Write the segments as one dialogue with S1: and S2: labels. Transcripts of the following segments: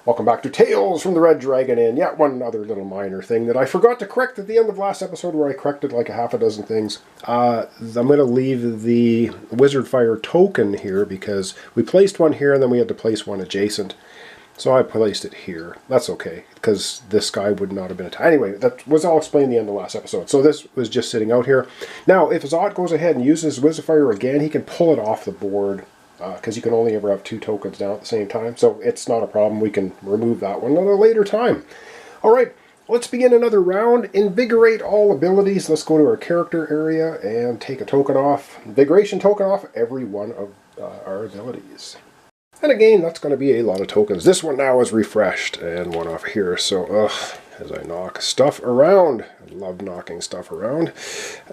S1: Welcome back to Tales from the Red Dragon Inn. Yeah, one other little minor thing that I forgot to correct at the end of last episode where I corrected like a half a dozen things. I'm going to leave the Wizard Fire token here because we placed one here and then we had to place one adjacent. So I placed it here. That's okay, because this guy would not have been attacked. Anyway, that was all explained in the end of the last episode. So this was just sitting out here. Now, if Zot goes ahead and uses Wizard Fire again, he can pull it off the board. Because you can only ever have 2 tokens down at the same time. So it's not a problem. We can remove that one at a later time. Alright, let's begin another round. Invigorate all abilities. Let's go to our character area and take a token off. Invigoration token off every one of our abilities. And again, that's going to be a lot of tokens. This one now is refreshed and one off here. So, as I knock stuff around. I love knocking stuff around,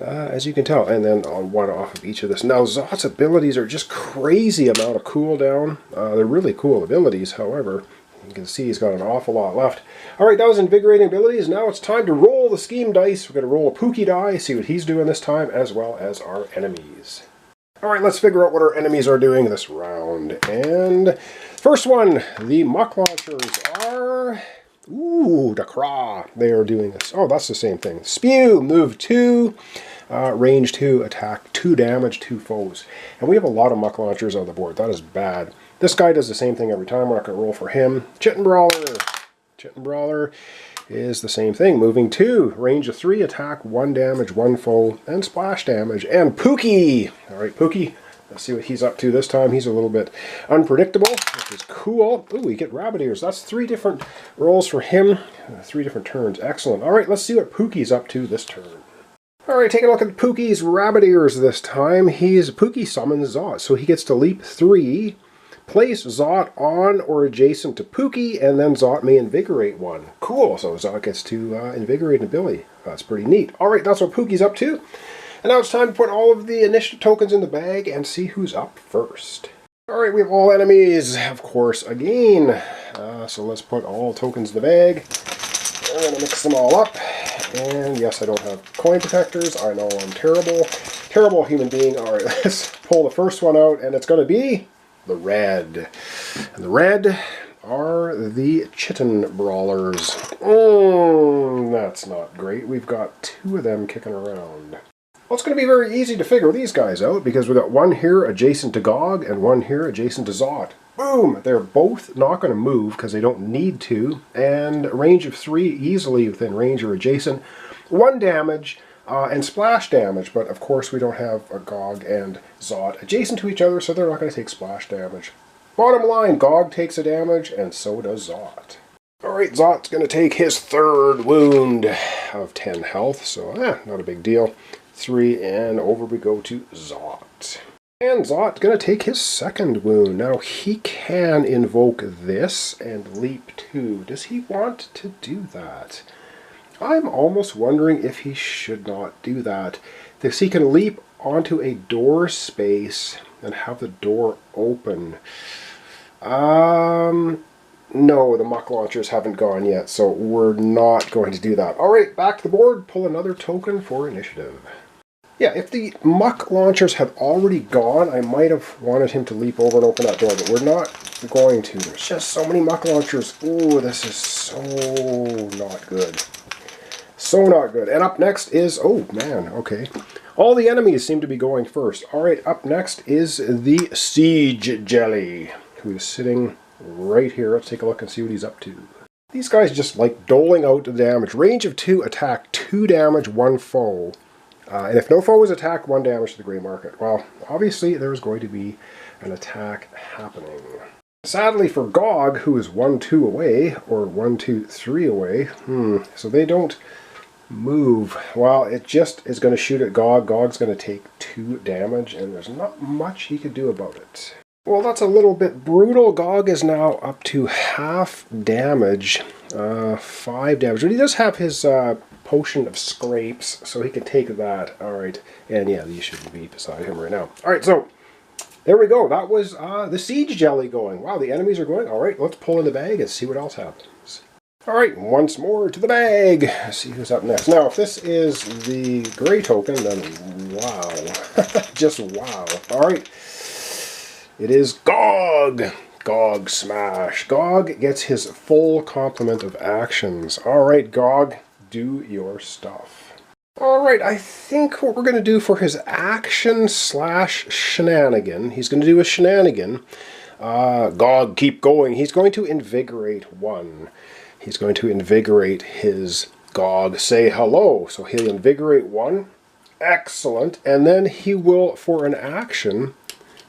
S1: as you can tell. And then on one off of each of this. Now, Zot's abilities are just crazy amount of cooldown. They're really cool abilities, however. You can see he's got an awful lot left. Alright, that was invigorating abilities. Now it's time to roll the scheme dice. We're going to roll a Pooky die, see what he's doing this time, as well as our enemies. Alright, let's figure out what our enemies are doing this round. And first one, the muck launchers are... Ooh, Dakra. They are doing this. Oh, that's the same thing. Spew, move 2, range 2, attack 2 damage, 2 foes. And we have a lot of muck launchers on the board. That is bad. This guy does the same thing every time. We're not going to roll for him. Chitin Brawler. Chitin Brawler is the same thing. Moving 2, range of 3, attack 1 damage, 1 foe, and splash damage. And Pooky. Alright, Pooky. Let's see what he's up to this time. He's a little bit unpredictable, which is cool. Ooh, we get rabbit ears. That's 3 different rolls for him. 3 different turns. Excellent. All right, let's see what Pooky's up to this turn. All right, take a look at Pooky's rabbit ears this time. Pooky summons Zot, so he gets to leap 3, place Zot on or adjacent to Pooky, and then Zot may invigorate 1. Cool, so Zot gets to invigorate an ability. That's pretty neat. All right, that's what Pooky's up to. And now it's time to put all of the initiative tokens in the bag and see who's up first. Alright, we have all enemies, of course, again. So let's put all tokens in the bag. I'm going to mix them all up. And yes, I don't have coin protectors. I know I'm terrible. Terrible human being. Alright, let's pull the first one out, and it's going to be the red. And the red are the Chitin Brawlers. That's not great. We've got 2 of them kicking around. Well, it's going to be very easy to figure these guys out because we've got one here adjacent to Gog and one here adjacent to Zot. Boom! They're both not going to move because they don't need to. And a range of 3 easily within range or adjacent. 1 damage and splash damage, but of course we don't have a Gog and Zot adjacent to each other, so they're not going to take splash damage. Bottom line, Gog takes a damage and so does Zot. Alright, Zot's going to take his 3rd wound of 10 health, so not a big deal. 3, and over we go to Zot. And Zot's going to take his 2nd wound. Now, he can invoke this and leap 2. Does he want to do that? I'm almost wondering if he should not do that. Because he can leap onto a door space and have the door open. No, the muck launchers haven't gone yet, so we're not going to do that. Alright, back to the board. Pull another token for initiative. Yeah, if the muck launchers had already gone, I might have wanted him to leap over and open that door, but we're not going to. There's just so many muck launchers. Ooh, this is so not good. So not good. And up next is, oh man, okay. All the enemies seem to be going first. Alright, up next is the Siege Jelly, who is sitting right here. Let's take a look and see what he's up to. These guys just like doling out the damage. Range of 2, attack 2 damage, 1 foe. And if no foe is attacked, 1 damage to the gray market. Well, obviously there's going to be an attack happening. Sadly for Gog, who is 1-2 away, or 1-2-3 away, so they don't move. Well, it just is going to shoot at Gog. Gog's going to take 2 damage, and there's not much he could do about it. Well, that's a little bit brutal. Gog is now up to half damage, 5 damage. But he does have his potion of scrapes, so he can take that. Alright, and yeah, these should be beside him right now. Alright, so there we go. That was the Siege Jelly going. Wow, the enemies are going. Alright, let's pull in the bag and see what else happens. Alright, once more to the bag. Let's see who's up next. Now, if this is the gray token, then wow. Just wow. Alright. It is Gog. Gog smash. Gog gets his full complement of actions. Alright, Gog, do your stuff. Alright, I think what we're going to do for his action slash shenanigan, he's going to do a shenanigan. Gog, keep going. He's going to invigorate 1. He's going to invigorate his Gog. Say hello. So he'll invigorate 1. Excellent. And then he will, for an action,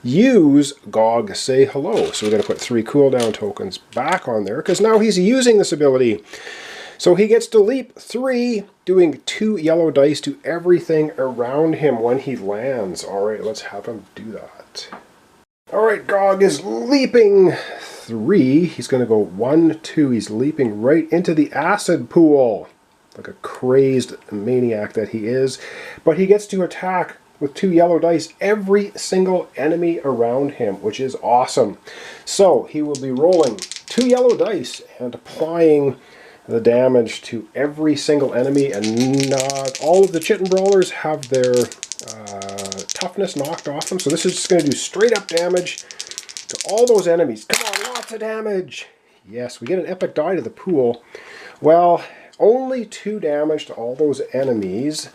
S1: use Gog say hello. So we're going to put 3 cooldown tokens back on there, because now he's using this ability. So he gets to leap 3, doing 2 yellow dice to everything around him when he lands. Alright, let's have him do that. Alright, Gog is leaping 3. He's going to go 1, 2. He's leaping right into the acid pool, like a crazed maniac that he is. But he gets to attack with 2 yellow dice every single enemy around him, which is awesome. So he will be rolling 2 yellow dice and applying the damage to every single enemy, and not all of the Chitin Brawlers have their toughness knocked off them. So this is just going to do straight up damage to all those enemies. Come on, lots of damage. Yes, we get an epic die to the pool. Well, only 2 damage to all those enemies.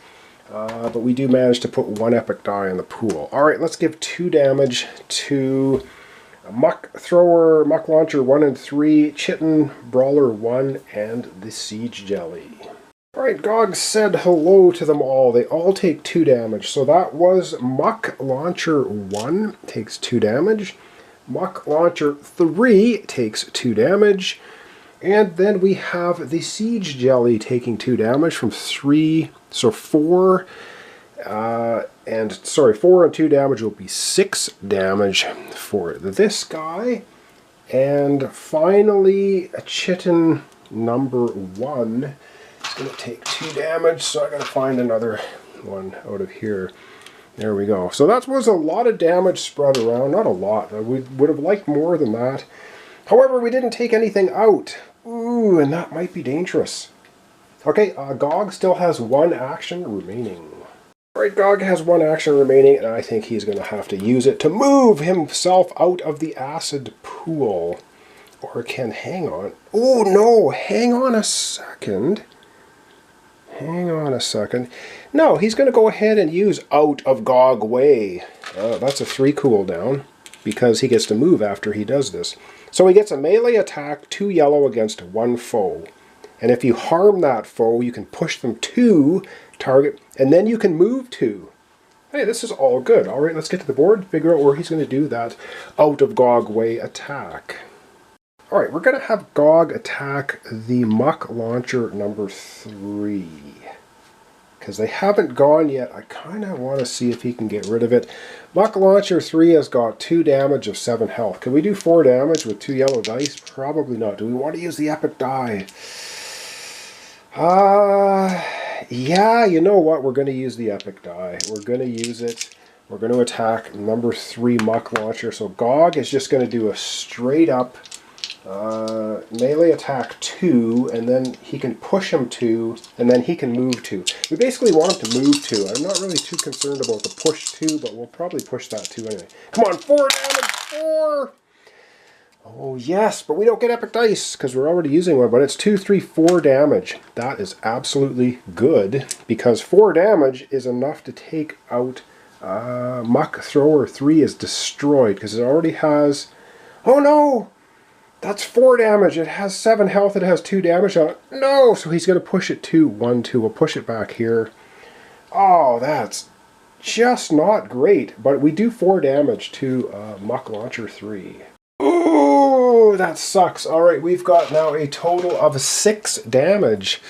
S1: But we do manage to put 1 epic die in the pool. Alright, let's give 2 damage to Muck Thrower, Muck Launcher 1 and 3, Chitin Brawler 1, and the Siege Jelly. Alright, Gog said hello to them all. They all take 2 damage. So that was Muck Launcher 1, takes 2 damage. Muck Launcher 3 takes 2 damage. And then we have the Siege Jelly taking 2 damage from 3, so 4, 4 and 2 damage will be 6 damage for this guy. And finally, a Chitin number 1 is going to take 2 damage, so I got to find another one out of here. There we go. So that was a lot of damage spread around. Not a lot. We would have liked more than that. However, we didn't take anything out. Ooh, and that might be dangerous. Okay, Gog still has 1 action remaining. Alright, Gog has 1 action remaining, and I think he's going to have to use it to move himself out of the acid pool. Or can hang on. Oh no, hang on a second. Hang on a second. No, he's going to go ahead and use Out of Gog Way. That's a 3 cooldown, because he gets to move after he does this. So he gets a melee attack, 2 yellow against 1 foe. And if you harm that foe, you can push them to target, and then you can move 2. Hey, this is all good. Alright, let's get to the board and figure out where he's going to do that Out of Gog Way attack. Alright, we're going to have Gog attack the Muck Launcher number 3. Because they haven't gone yet, I kind of want to see if he can get rid of it. Muck Launcher 3 has got 2 damage of 7 health. Can we do 4 damage with 2 yellow dice? Probably not. Do we want to use the epic die? Yeah, you know what? We're going to use the epic die. We're going to use it. We're going to attack number 3 Muck Launcher. So Gog is just going to do a straight up melee attack 2, and then he can push him 2, and then he can move 2. We basically want him to move 2. I'm not really too concerned about the push 2, but we'll probably push that 2 anyway. Come on, 4 damage, 4! Oh yes, but we don't get epic dice because we're already using one, but it's 2, 3, 4 damage. That is absolutely good, because 4 damage is enough to take out Muck Thrower 3 is destroyed, because it already has... Oh no! That's 4 damage. It has 7 health. It has 2 damage on it. No! So he's going to push it to 1, 2. We'll push it back here. Oh, that's just not great. But we do 4 damage to Muck Launcher 3. Ooh, that sucks. Alright, we've got now a total of 6 damage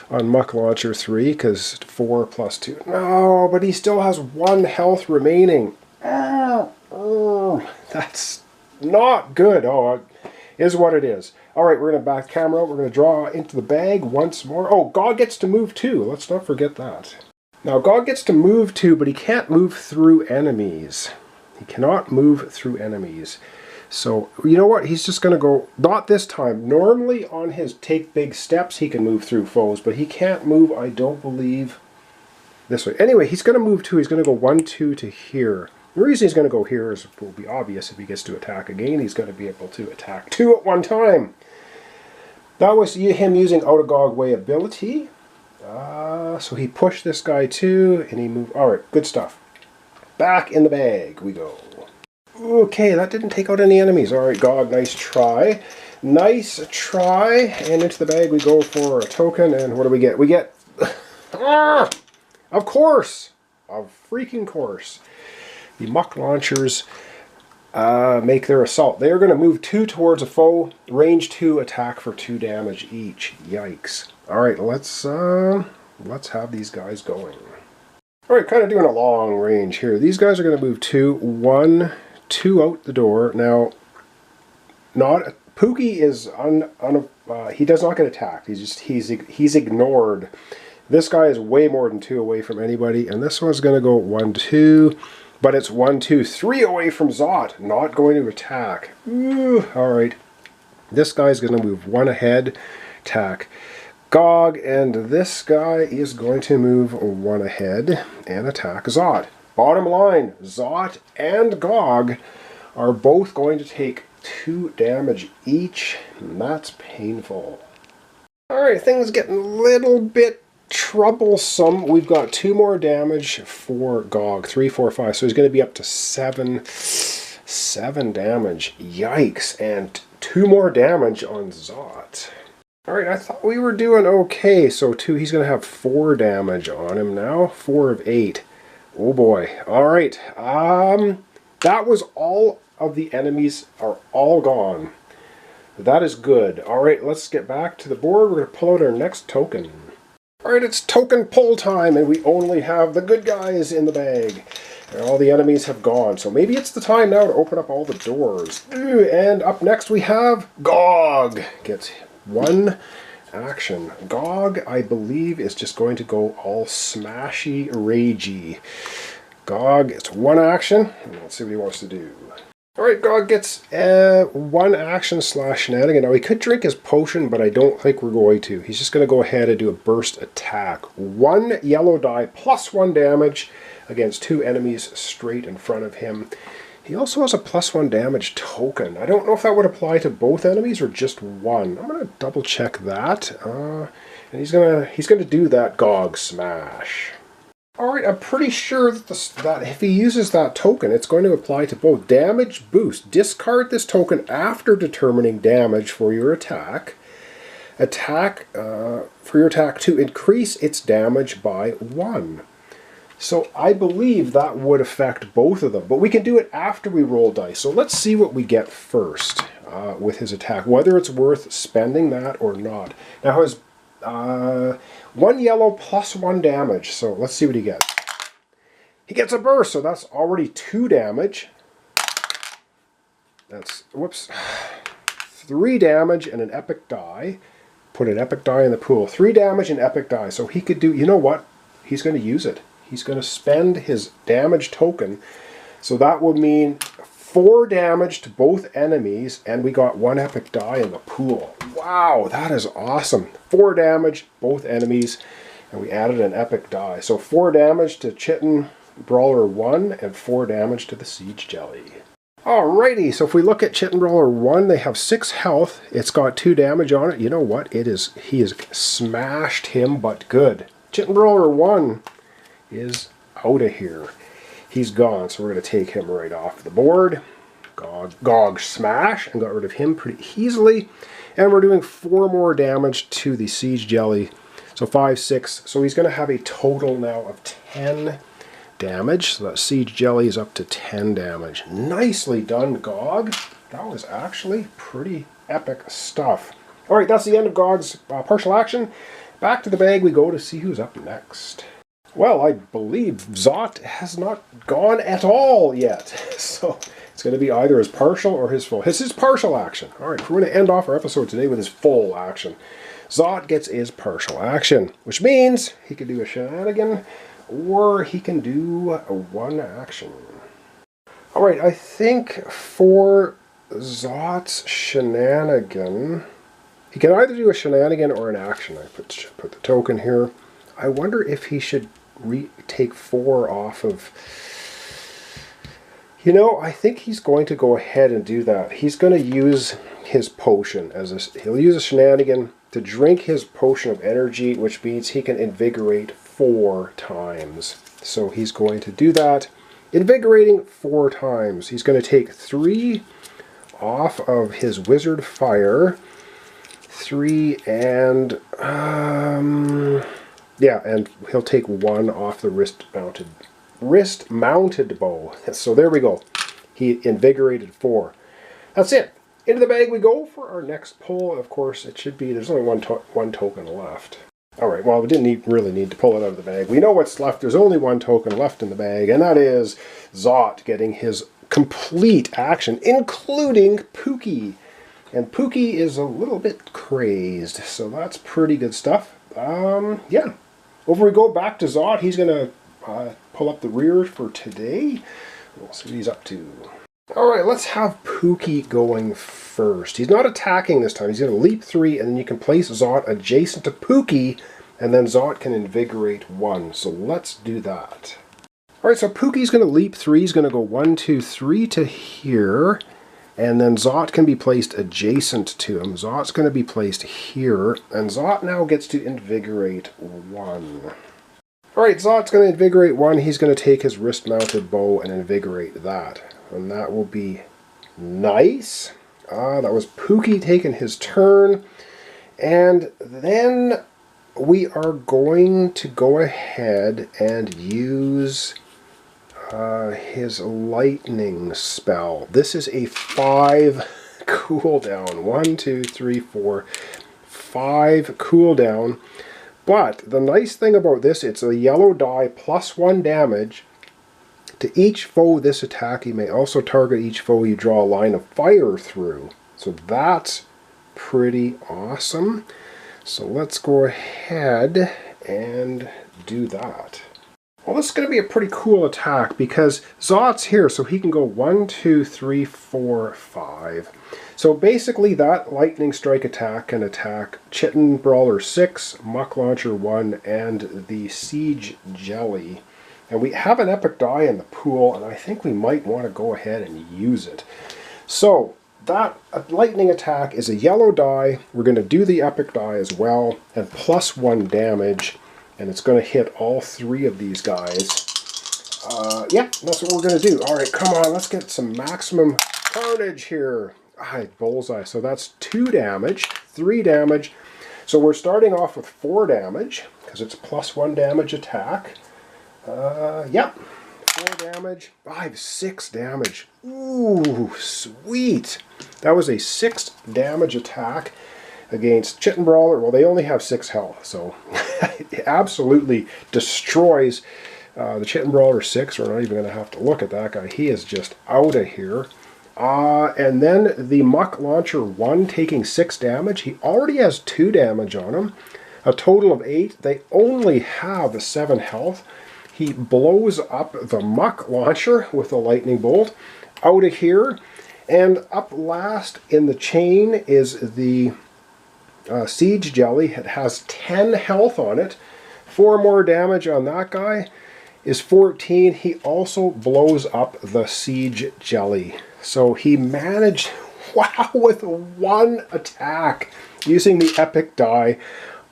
S1: on Muck Launcher 3, because 4 plus 2. No, but he still has 1 health remaining. That's not good. Oh, is what it is. Alright, we're going to back camera. We're going to draw into the bag once more. Oh, Gog gets to move too. Let's not forget that. Now, Gog gets to move too, but he can't move through enemies. He cannot move through enemies. So, you know what? He's just going to go, not this time. Normally on his take big steps, he can move through foes, but he can't move, I don't believe, this way. Anyway, he's going to move too. He's going to go 1, 2 to here. The reason he's going to go here is will be obvious. If he gets to attack again, he's going to be able to attack 2 at one time. That was him using Out of Gog Way ability. So he pushed this guy too, and he moved. Alright, good stuff. Back in the bag we go. Okay, that didn't take out any enemies. Alright, Gog, nice try. Nice try. And into the bag we go for a token, and what do we get? We get... of course! Of freaking course. The muck launchers make their assault. They are going to move 2 towards a foe, range 2, attack for 2 damage each. Yikes. Alright, let's have these guys going. Alright, kind of doing a long range here. These guys are going to move 2, 1, 2 out the door. Now, Pooky is he does not get attacked. He's ignored. This guy is way more than 2 away from anybody, and this one's going to go 1, 2, but it's 1, 2, 3 away from Zot, not going to attack. Alright, this guy's going to move 1 ahead, attack Gog, and this guy is going to move 1 ahead and attack Zot. Bottom line, Zot and Gog are both going to take 2 damage each, and that's painful. Alright, things getting a little bit troublesome. We've got 2 more damage for Gog. 3, 4, 5. So he's going to be up to 7 damage. Yikes. And 2 more damage on Zot. Alright, I thought we were doing okay. So he's going to have 4 damage on him now. 4 of 8. Oh boy. Alright. That was all of the enemies are all gone. That is good. Alright, let's get back to the board. We're going to pull out our next token. Alright, it's token pull time, and we only have the good guys in the bag. And all the enemies have gone, so maybe it's the time now to open up all the doors. And up next we have Gog. Gets 1 action. Gog, I believe, is just going to go all smashy, ragey. Gog gets 1 action, and let's see what he wants to do. Alright, Gog gets 1 action / shenanigan. Now, he could drink his potion, but I don't think we're going to. He's just going to go ahead and do a burst attack. 1 yellow die plus 1 damage against 2 enemies straight in front of him. He also has a +1 damage token. I don't know if that would apply to both enemies or just 1. I'm going to double check that. And he's going to do that Gog smash. Alright, I'm pretty sure that if he uses that token, it's going to apply to both. Damage boost. Discard this token after determining damage for your attack. For your attack to increase its damage by 1. So I believe that would affect both of them. But we can do it after we roll dice. So let's see what we get first with his attack. Whether it's worth spending that or not. Now his... 1 yellow plus 1 damage. So let's see what he gets. He gets a burst, so that's already 2 damage. That's, whoops, 3 damage and an epic die. Put an epic die in the pool. 3 damage and epic die. So he could do, you know what? He's going to use it. He's going to spend his damage token. So that would mean 4 damage to both enemies, and we got 1 epic die in the pool. Wow, that is awesome. 4 damage, both enemies, and we added an epic die. So 4 damage to Chitin Brawler 1, and 4 damage to the Siege Jelly. Alrighty, so if we look at Chitin Brawler 1, they have 6 health. It's got 2 damage on it. You know what? He has smashed him, but good. Chitin Brawler 1 is out of here. He's gone, so we're going to take him right off the board. Gog smash, and got rid of him pretty easily. And we're doing 4 more damage to the Siege Jelly. So 5, 6. So he's going to have a total now of 10 damage. So that Siege Jelly is up to 10 damage. Nicely done, Gog. That was actually pretty epic stuff. Alright, that's the end of Gog's partial action. Back to the bag we go to see who's up next. Well, I believe Zot has not gone at all yet. So it's going to be either his partial or his full. It's his partial action. Alright, we're going to end off our episode today with his full action. Zot gets his partial action, which means he can do a shenanigan or he can do a 1 action. Alright, I think for Zot's shenanigan, he can either do a shenanigan or an action. I put the token here. I wonder if he should take 4 off of... You know, I think he's going to go ahead and do that. He's going to use his potion he'll use a shenanigan to drink his potion of energy, which means he can invigorate 4 times. So he's going to do that, invigorating 4 times. He's going to take 3 off of his wizard fire. 3 and yeah, and he'll take 1 off the wrist mounted bow. So there we go. He invigorated 4. That's it. Into the bag we go for our next pull. Of course, it should be, there's only one token left. Alright, well, we didn't really need to pull it out of the bag. We know what's left. There's only 1 token left in the bag, and that is Zot getting his complete action, including Pooky. And Pooky is a little bit crazed, so that's pretty good stuff. Yeah. Over we go back to Zot. He's going to pull up the rear for today. We'll see what he's up to. Alright, let's have Pooky going first. He's not attacking this time. He's going to leap 3, and then you can place Zot adjacent to Pooky, and then Zot can invigorate 1. So let's do that. Alright, so Pooky's going to leap 3. He's going to go 1, 2, 3 to here. And then Zot can be placed adjacent to him. Zot's going to be placed here. And Zot now gets to invigorate 1. Alright, Zot's going to invigorate 1. He's going to take his wrist-mounted bow and invigorate that. And that will be nice. That was Pooky taking his turn. And then we are going to go ahead and use his lightning spell. This is a 5 cooldown. 1, 2, 3, 4, 5 cooldown. But the nice thing about this, it's a yellow die plus 1 damage. To each foe this attack, you may also target each foe you draw a line of fire through. So that's pretty awesome. So let's go ahead and do that. Well, this is going to be a pretty cool attack because Zot's here, so he can go 1, 2, 3, 4, 5. So basically that lightning strike attack can attack Chitin Brawler 6, Muck Launcher 1, and the Siege Jelly. And we have an epic die in the pool, and I think we might want to go ahead and use it. So that lightning attack is a yellow die. We're going to do the epic die as well, and plus 1 damage. And it's going to hit all 3 of these guys. Yeah, that's what we're going to do. Alright, come on, let's get some maximum carnage here. Bullseye. So that's 2 damage, 3 damage. So we're starting off with 4 damage, because it's plus 1 damage attack. Yep, 4 damage, 6 damage. Ooh, sweet. That was a 6 damage attack against Chitin Brawler. Well, they only have 6 health, so it absolutely destroys the Chitin Brawler 6. We're not even going to have to look at that guy. He is just out of here. And then the Muck Launcher 1 taking 6 damage. He already has 2 damage on him. A total of 8. They only have 7 health. He blows up the Muck Launcher with a lightning bolt out of here. And up last in the chain is the Siege Jelly. It has 10 health on it. 4 more damage on that guy is 14. He also blows up the Siege Jelly. So he managed, wow, with 1 attack using the epic die.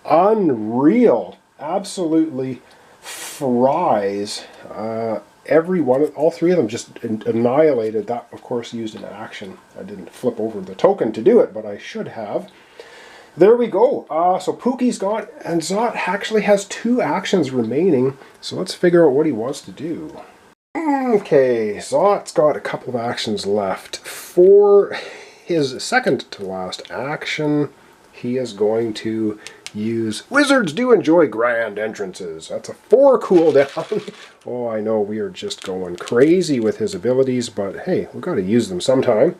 S1: Unreal. Absolutely fries. All 3 of them just annihilated. That, of course, used an action. I didn't flip over the token to do it, but I should have. There we go. So Pooky's gone, and Zot actually has 2 actions remaining. So let's figure out what he wants to do. Okay, Zot's got a couple of actions left. For his second to last action, he is going to use Wizards Do Enjoy Grand Entrances. That's a 4 cooldown. Oh, I know we are just going crazy with his abilities, but hey, we've got to use them sometime.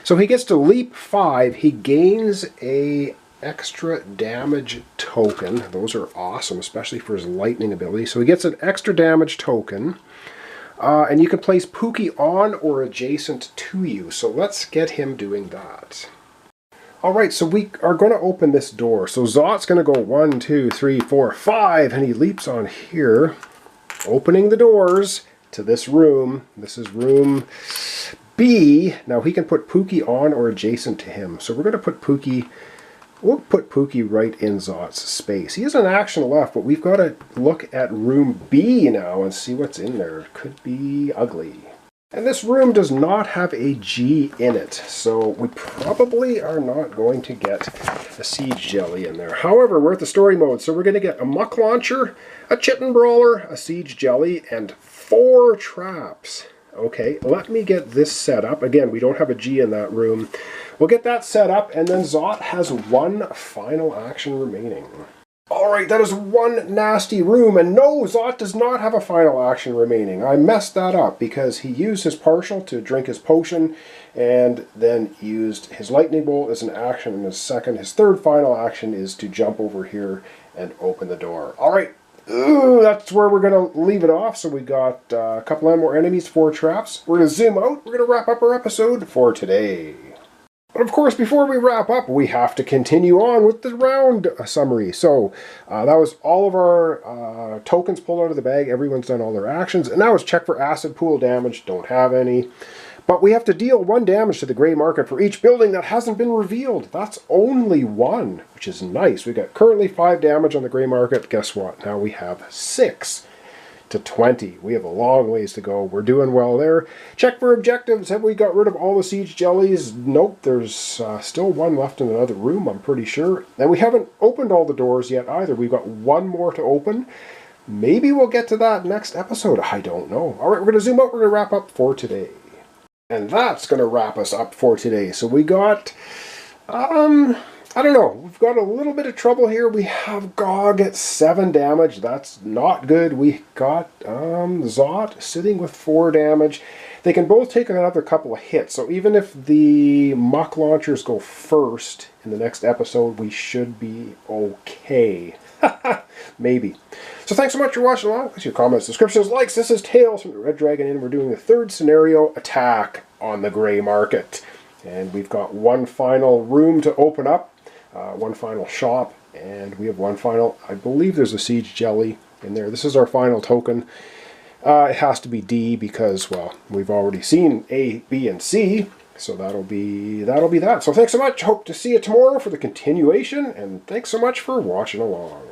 S1: So he gets to leap 5. He gains a extra damage token. Those are awesome, especially for his lightning ability. So he gets an extra damage token. And you can place Pooky on or adjacent to you. So let's get him doing that. Alright, so we are going to open this door. So Zot's going to go 1, 2, 3, 4, 5. And he leaps on here, opening the doors. to this room. This is room B. Now he can put Pooky on or adjacent to him. So we're going to put Pooky, we'll put Pooky right in Zot's space. He has an action left, but we've got to look at room B now and see what's in there. It could be ugly. And this room does not have a G in it, so we probably are not going to get a siege jelly in there. However, we're at the story mode, so we're going to get a muck launcher, a chitin brawler, a siege jelly, and 4 traps. Okay, let me get this set up. Again, we don't have a G in that room. We'll get that set up, and then Zot has 1 final action remaining. Alright, that is 1 nasty room, and no, Zot does not have a final action remaining. I messed that up because he used his partial to drink his potion, and then used his lightning bolt as an action in his second. His third final action is to jump over here and open the door. Alright, that's where we're going to leave it off. So we got a couple of more enemies, 4 traps. We're going to zoom out. We're going to wrap up our episode for today. But of course, before we wrap up, we have to continue on with the round summary. So that was all of our tokens pulled out of the bag. Everyone's done all their actions. And now it's check for acid pool damage. Don't have any. But we have to deal 1 damage to the gray market for each building that hasn't been revealed. That's only 1, which is nice. We got currently 5 damage on the gray market. Guess what? Now we have 6 to 20. We have a long ways to go. We're doing well there. Check for objectives. Have we got rid of all the siege jellies? Nope. There's still 1 left in another room, I'm pretty sure. And we haven't opened all the doors yet either. We've got 1 more to open. Maybe we'll get to that next episode. I don't know. All right, we're going to zoom out. We're going to wrap up for today. And that's going to wrap us up for today. So we got, I don't know, we've got a little bit of trouble here. We have Gog at 7 damage. That's not good. We got Zot sitting with 4 damage. They can both take another couple of hits. So even if the muck launchers go first in the next episode, we should be okay. Maybe. So thanks so much for watching along. With your comments, subscriptions, likes. This is Tales from the Red Dragon Inn. We're doing the 3rd scenario, Attack on the Gray Market. And we've got 1 final room to open up, 1 final shop, and we have 1 final, I believe there's a siege jelly in there. This is our final token. It has to be D because, well, we've already seen A, B, and C. So that'll be that. So thanks so much. Hope to see you tomorrow for the continuation, and thanks so much for watching along.